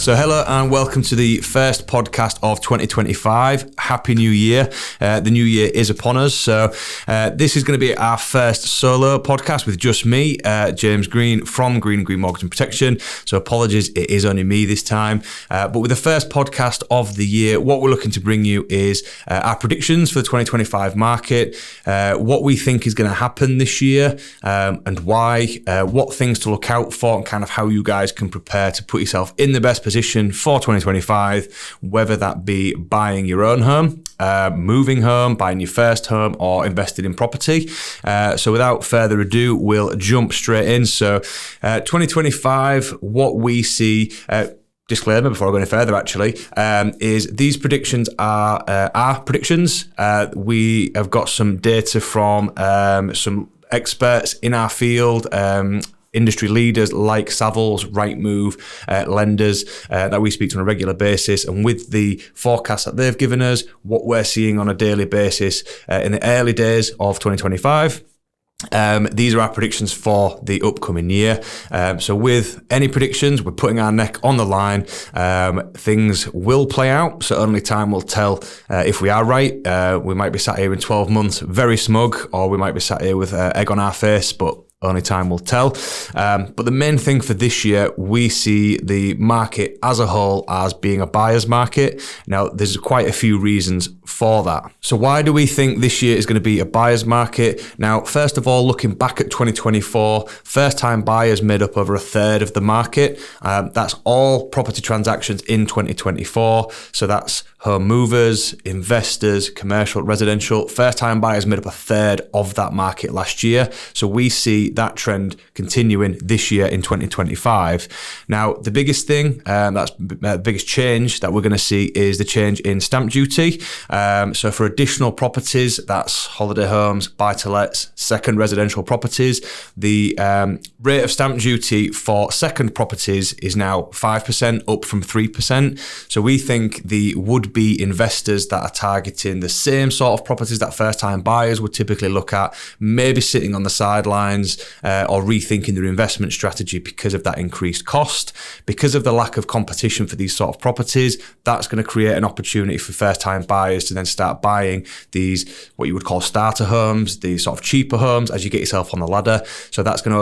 So hello and welcome to the first podcast of 2025. Happy New Year. The new year is upon us. So this is going to be our first solo podcast with just me, James Green from Green & Green Mortgage and Protection. So apologies, it is only me this time. But with the first podcast of the year, what we're looking to bring you is our predictions for the 2025 market, what we think is going to happen this year and why, what things to look out for and kind of how you guys can prepare to put yourself in the best position for 2025, whether that be buying your own home, moving home, buying your first home, or invested in property. So without further ado, we'll jump straight in. So 2025, what we see, disclaimer before I go any further actually, is these predictions are our predictions. We have got some data from some experts in our field, industry leaders like Savills, Rightmove, lenders that we speak to on a regular basis. And with the forecast that they've given us, what we're seeing on a daily basis in the early days of 2025, these are our predictions for the upcoming year. So with any predictions, we're putting our neck on the line. Things will play out, so only time will tell if we are right. We might be sat here in 12 months very smug, or we might be sat here with egg on our face, but only time will tell. But the main thing for this year, we see the market as a whole as being a buyer's market. Now, there's quite a few reasons for that. So why do we think this year is going to be a buyer's market? Now, first of all, looking back at 2024, first-time buyers made up over a third of the market. That's all property transactions in 2024. So that's home movers, investors, commercial, residential. First-time buyers made up a third of that market last year. So we see that trend continuing this year in 2025. Now, the biggest thing, that's the biggest change that we're going to see is the change in stamp duty. So for additional properties, that's holiday homes, buy-to-lets, second residential properties, the rate of stamp duty for second properties is now 5%, up from 3%. So we think the would-be investors that are targeting the same sort of properties that first-time buyers would typically look at, maybe sitting on the sidelines or rethinking their investment strategy because of that increased cost. Because of the lack of competition for these sort of properties, that's going to create an opportunity for first-time buyers to then start buying these, what you would call starter homes, these sort of cheaper homes as you get yourself on the ladder. So that's going to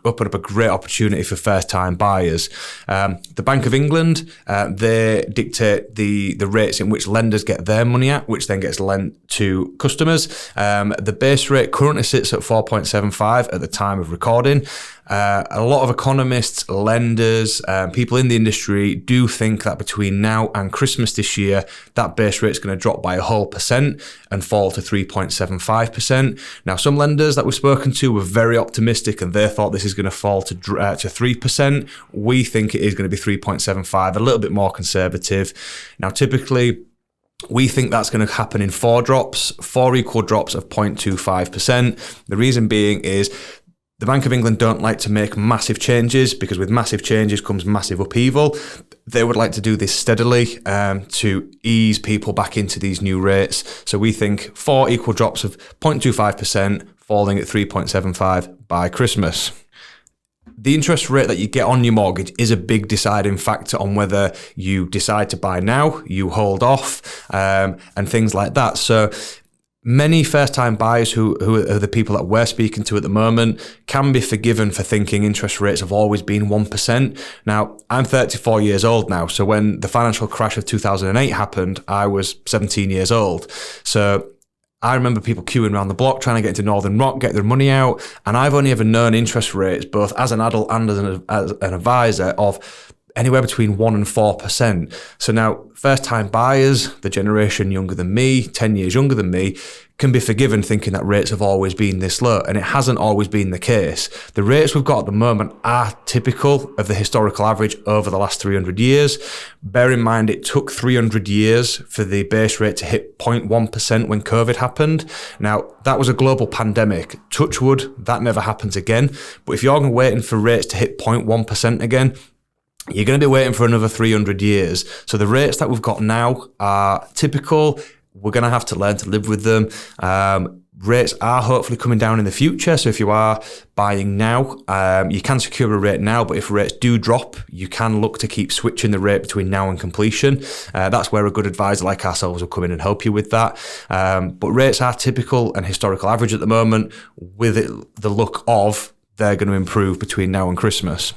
open up a great opportunity for first-time buyers. The Bank of England, they dictate the rates in which lenders get their money at, which then gets lent to customers. The base rate currently sits at 4.75 at the time of recording. A lot of economists, lenders, people in the industry do think that between now and Christmas this year, that base rate is going to drop by a whole percent and fall to 3.75%. Now, some lenders that we've spoken to were very optimistic and they thought this is going to fall to 3%. We think it is going to be 3.75, a little bit more conservative. Now, typically, we think that's going to happen in four equal drops of 0.25%. The reason being is the Bank of England don't like to make massive changes because with massive changes comes massive upheaval. They would like to do this steadily to ease people back into these new rates. So we think four equal drops of 0.25%, falling at 3.75 by Christmas. The interest rate that you get on your mortgage is a big deciding factor on whether you decide to buy now, you hold off, and things like that. So many first-time buyers who are the people that we're speaking to at the moment can be forgiven for thinking interest rates have always been 1%. Now, I'm 34 years old now, so when the financial crash of 2008 happened, I was 17 years old. So I remember people queuing around the block trying to get into Northern Rock, get their money out, and I've only ever known interest rates, both as an adult and as an advisor, of anywhere between 1% and 4%. So now first-time buyers, the generation younger than me, 10 years younger than me, can be forgiven thinking that rates have always been this low, and it hasn't always been the case. The rates we've got at the moment are typical of the historical average over the last 300 years. Bear in mind, it took 300 years for the base rate to hit 0.1% when COVID happened. Now, that was a global pandemic. Touch wood, that never happens again. But if you're waiting for rates to hit 0.1% again, you're going to be waiting for another 300 years. So the rates that we've got now are typical. we're going to have to learn to live with them. Rates are hopefully coming down in the future. So if you are buying now, you can secure a rate now, but if rates do drop, you can look to keep switching the rate between now and completion. That's where a good advisor like ourselves will come in and help you with that. But rates are typical and historical average at the moment, with the look of they're going to improve between now and Christmas.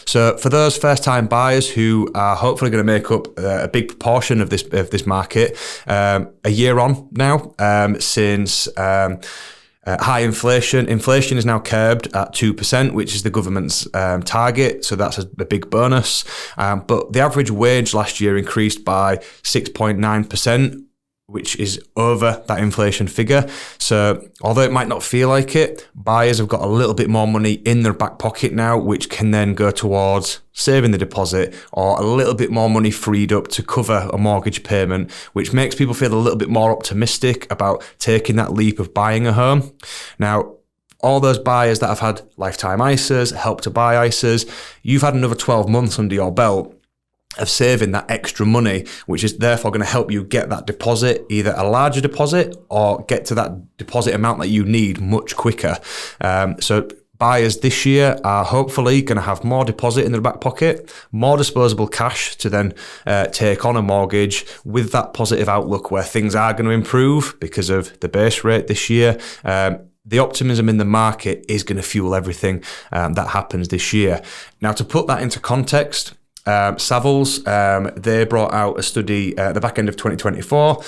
So for those first-time buyers who are hopefully going to make up a big proportion of this market, a year on now since high inflation is now curbed at 2%, which is the government's target. So that's a big bonus. But the average wage last year increased by 6.9%. Which is over that inflation figure. So although it might not feel like it, buyers have got a little bit more money in their back pocket now, which can then go towards saving the deposit or a little bit more money freed up to cover a mortgage payment, which makes people feel a little bit more optimistic about taking that leap of buying a home. Now, all those buyers that have had lifetime ISAs, Help to Buy ISAs, you've had another 12 months under your belt of saving that extra money, which is therefore going to help you get that deposit, either a larger deposit or get to that deposit amount that you need much quicker. So buyers this year are hopefully going to have more deposit in their back pocket, more disposable cash to then take on a mortgage with that positive outlook where things are going to improve because of the base rate this year. The optimism in the market is going to fuel everything that happens this year. Now, to put that into context, Savills, they brought out a study at the back end of 2024.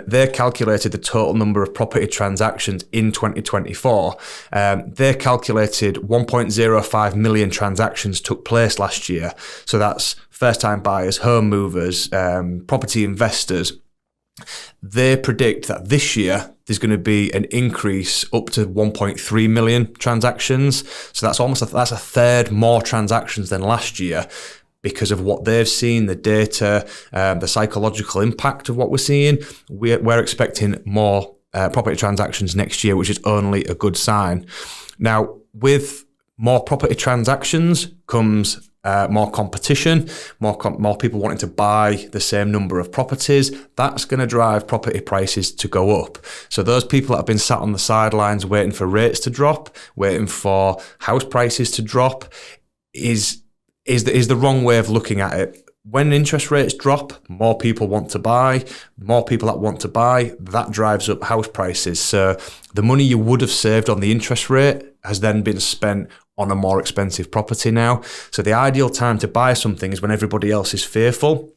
They calculated the total number of property transactions in 2024. They calculated 1.05 million transactions took place last year. So that's first-time buyers, home movers, property investors. They predict that this year there's going to be an increase up to 1.3 million transactions. So that's that's a third more transactions than last year, because of what they've seen, the data, the psychological impact of what we're seeing. We're expecting more property transactions next year, which is only a good sign. Now, with more property transactions comes more competition, more people wanting to buy the same number of properties. That's going to drive property prices to go up. So those people that have been sat on the sidelines waiting for rates to drop, waiting for house prices to drop, is the wrong way of looking at it. When interest rates drop, more people want to buy. More people that want to buy, that drives up house prices. So the money you would have saved on the interest rate has then been spent on a more expensive property now. So the ideal time to buy something is when everybody else is fearful.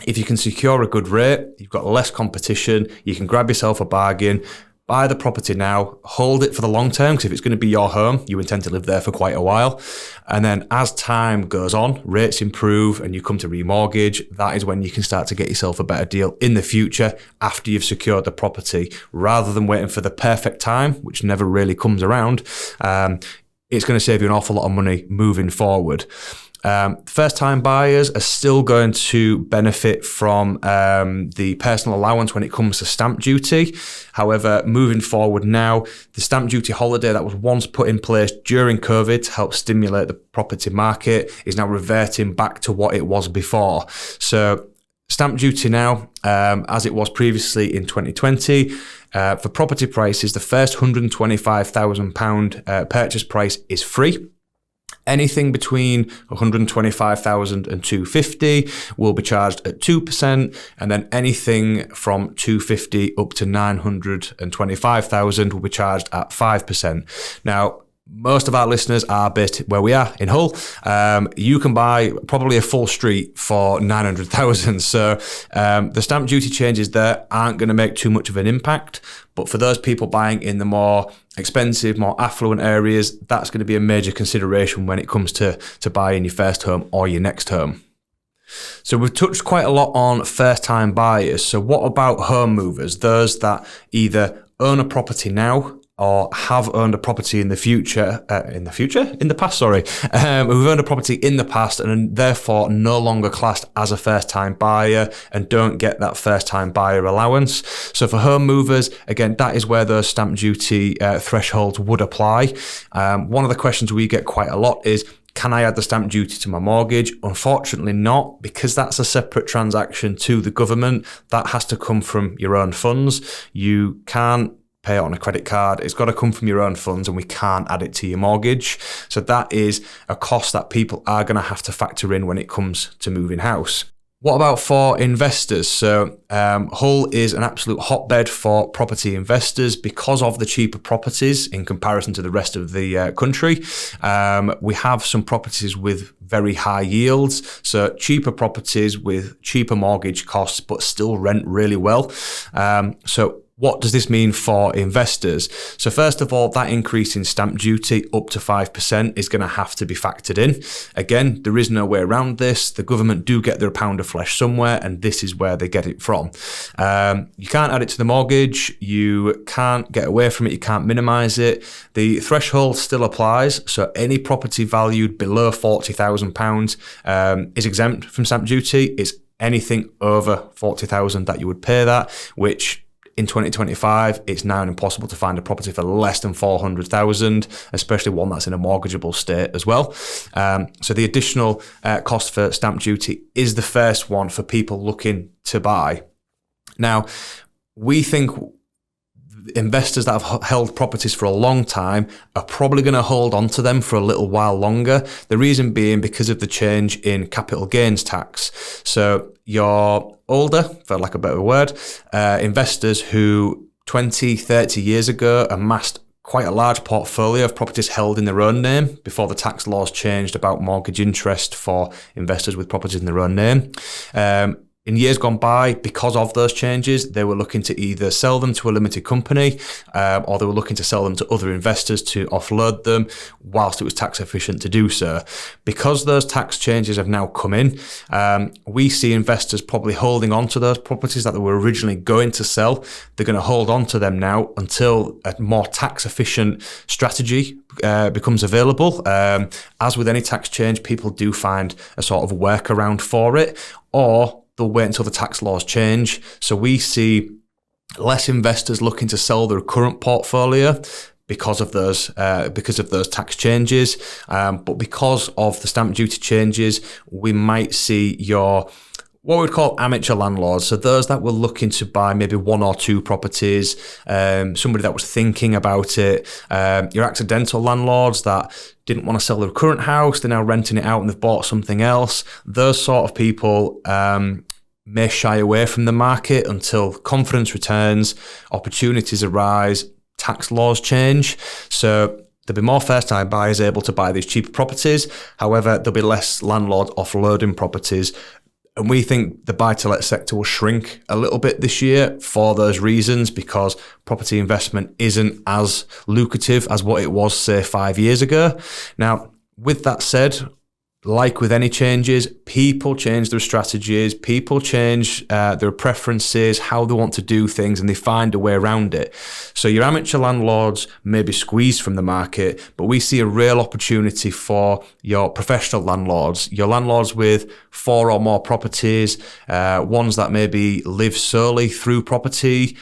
If you can secure a good rate, you've got less competition, you can grab yourself a bargain. Buy the property now, hold it for the long term, because if it's going to be your home, you intend to live there for quite a while. And then as time goes on, rates improve and you come to remortgage, that is when you can start to get yourself a better deal in the future after you've secured the property, rather than waiting for the perfect time, which never really comes around. It's going to save you an awful lot of money moving forward. First-time buyers are still going to benefit from the personal allowance when it comes to stamp duty. However, moving forward now, the stamp duty holiday that was once put in place during COVID to help stimulate the property market is now reverting back to what it was before. So stamp duty now, as it was previously in 2020, for property prices, the first £125,000 purchase price is free. Anything between 125,000 and 250 will be charged at 2%, and then anything from 250 up to 925,000 will be charged at 5%. Now, most of our listeners are based where we are in Hull. You can buy probably a full street for 900,000. So the stamp duty changes there aren't going to make too much of an impact. But for those people buying in the more expensive, more affluent areas, that's going to be a major consideration when it comes to buying your first home or your next home. So we've touched quite a lot on first-time buyers. So what about home movers? Those that either own a property now or have owned a property in the past, who've owned a property in the past and are therefore no longer classed as a first-time buyer and don't get that first-time buyer allowance. So for home movers, again, that is where those stamp duty thresholds would apply. One of the questions we get quite a lot is, Can I add the stamp duty to my mortgage? Unfortunately not, because that's a separate transaction to the government. That has to come from your own funds. You can't pay it on a credit card. It's got to come from your own funds, and we can't add it to your mortgage. So that is a cost that people are going to have to factor in when it comes to moving house. What about for investors? So Hull is an absolute hotbed for property investors because of the cheaper properties in comparison to the rest of the country. We have some properties with very high yields, so cheaper properties with cheaper mortgage costs, but still rent really well. So what does this mean for investors? So first of all, that increase in stamp duty up to 5% is going to have to be factored in. Again, there is no way around this. The government do get their pound of flesh somewhere, and this is where they get it from. You can't add it to the mortgage. You can't get away from it. You can't minimise it. The threshold still applies. So any property valued below £40,000 is exempt from stamp duty. It's anything over 40,000 that you would pay that, which in 2025, it's now impossible to find a property for less than 400,000, especially one that's in a mortgageable state as well. So the additional cost for stamp duty is the first one for people looking to buy. Now, we think investors that have held properties for a long time are probably going to hold on to them for a little while longer. The reason being because of the change in capital gains tax. So you're older, for lack of a better word, investors who 20, 30 years ago amassed quite a large portfolio of properties held in their own name before the tax laws changed about mortgage interest for investors with properties in their own name. In years gone by, because of those changes, they were looking to either sell them to a limited company or they were looking to sell them to other investors to offload them whilst it was tax efficient to do so. Because those tax changes have now come in, we see investors probably holding on to those properties that they were originally going to sell. They're going to hold on to them now until a more tax efficient strategy becomes available. As with any tax change, people do find a sort of workaround for it, or they'll wait until the tax laws change. So we see less investors looking to sell their current portfolio because of those tax changes. But because of the stamp duty changes, we might see what we'd call amateur landlords. So those that were looking to buy maybe one or two properties, somebody that was thinking about it, your accidental landlords that didn't want to sell their current house, they're now renting it out and they've bought something else. Those sort of people may shy away from the market until confidence returns, opportunities arise, tax laws change. So there'll be more first-time buyers able to buy these cheaper properties. However, there'll be less landlords offloading properties. And we think the buy-to-let sector will shrink a little bit this year for those reasons, because property investment isn't as lucrative as what it was, say, 5 years ago. Now, with that said, like with any changes, people change their strategies, people change their preferences, how they want to do things, and they find a way around it. So your amateur landlords may be squeezed from the market, but we see a real opportunity for your professional landlords, your landlords with 4 or more properties, ones that maybe live solely through property,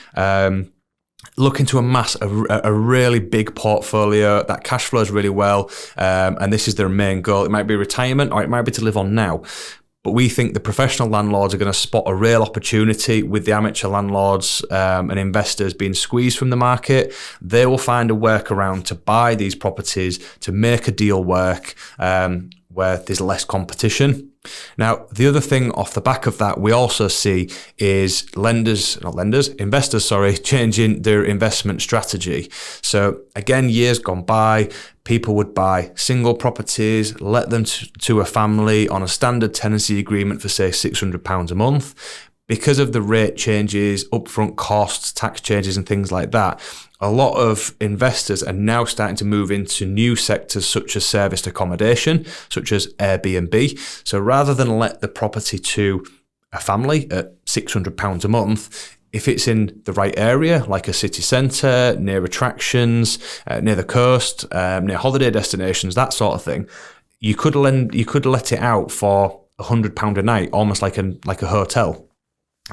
looking to amass a really big portfolio that cash flows really well, and this is their main goal. It might be retirement or it might be to live on now. But we think the professional landlords are going to spot a real opportunity with the amateur landlords and investors being squeezed from the market. They will find a workaround to buy these properties, to make a deal work where there's less competition. Now, the other thing off the back of that we also see is investors, changing their investment strategy. So again, years gone by, people would buy single properties, let them to a family on a standard tenancy agreement for, say, £600 a month. Because of the rate changes, upfront costs, tax changes and things like that, a lot of investors are now starting to move into new sectors such as serviced accommodation, such as Airbnb. So rather than let the property to a family at £600 a month, if it's in the right area, like a city centre, near attractions, near the coast, near holiday destinations, that sort of thing, you could let it out for £100 a night, almost like a hotel.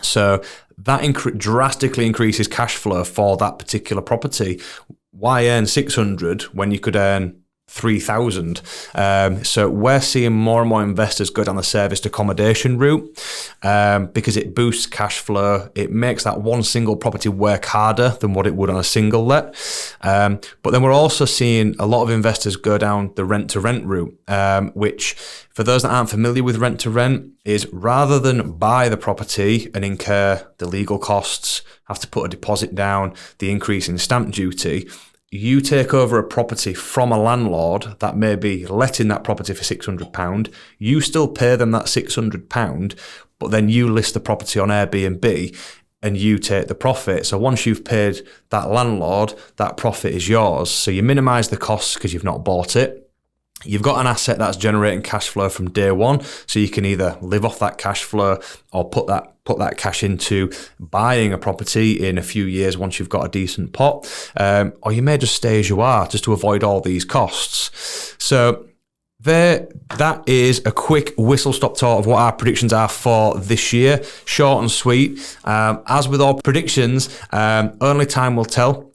So that drastically increases cash flow for that particular property. Why earn 600 when you could earn 3,000. So we're seeing more and more investors go down the serviced accommodation route because it boosts cash flow. It makes that one single property work harder than what it would on a single let. But then we're also seeing a lot of investors go down the rent to rent route, which for those that aren't familiar with rent to rent is rather than buy the property and incur the legal costs, have to put a deposit down, the increase in stamp duty, you take over a property from a landlord that may be letting that property for £600. You still pay them that £600, but then you list the property on Airbnb and you take the profit. So once you've paid that landlord, that profit is yours. So you minimise the costs because you've not bought it. You've got an asset that's generating cash flow from day one, so you can either live off that cash flow or put that cash into buying a property in a few years once you've got a decent pot, or you may just stay as you are just to avoid all these costs. So that is a quick whistle-stop tour of what our predictions are for this year. Short and sweet. As with all predictions, only time will tell.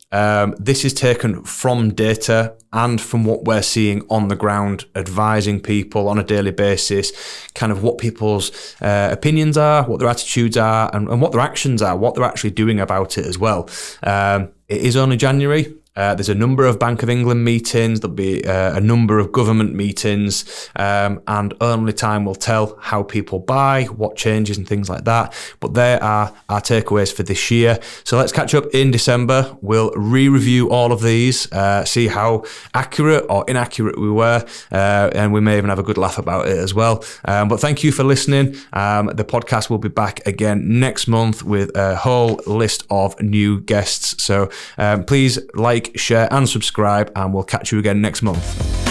This is taken from data and from what we're seeing on the ground, advising people on a daily basis, kind of what people's opinions are, what their attitudes are, and what their actions are, what they're actually doing about it as well. It is only January. There's a number of Bank of England meetings, there'll be a number of government meetings, and only time will tell how people buy, what changes and things like that. But there are our takeaways for this year. So let's catch up in December. We'll re-review all of these, see how accurate or inaccurate we were, and we may even have a good laugh about it as well. But thank you for listening. The podcast will be back again next month with a whole list of new guests. So please like, share and subscribe, and we'll catch you again next month.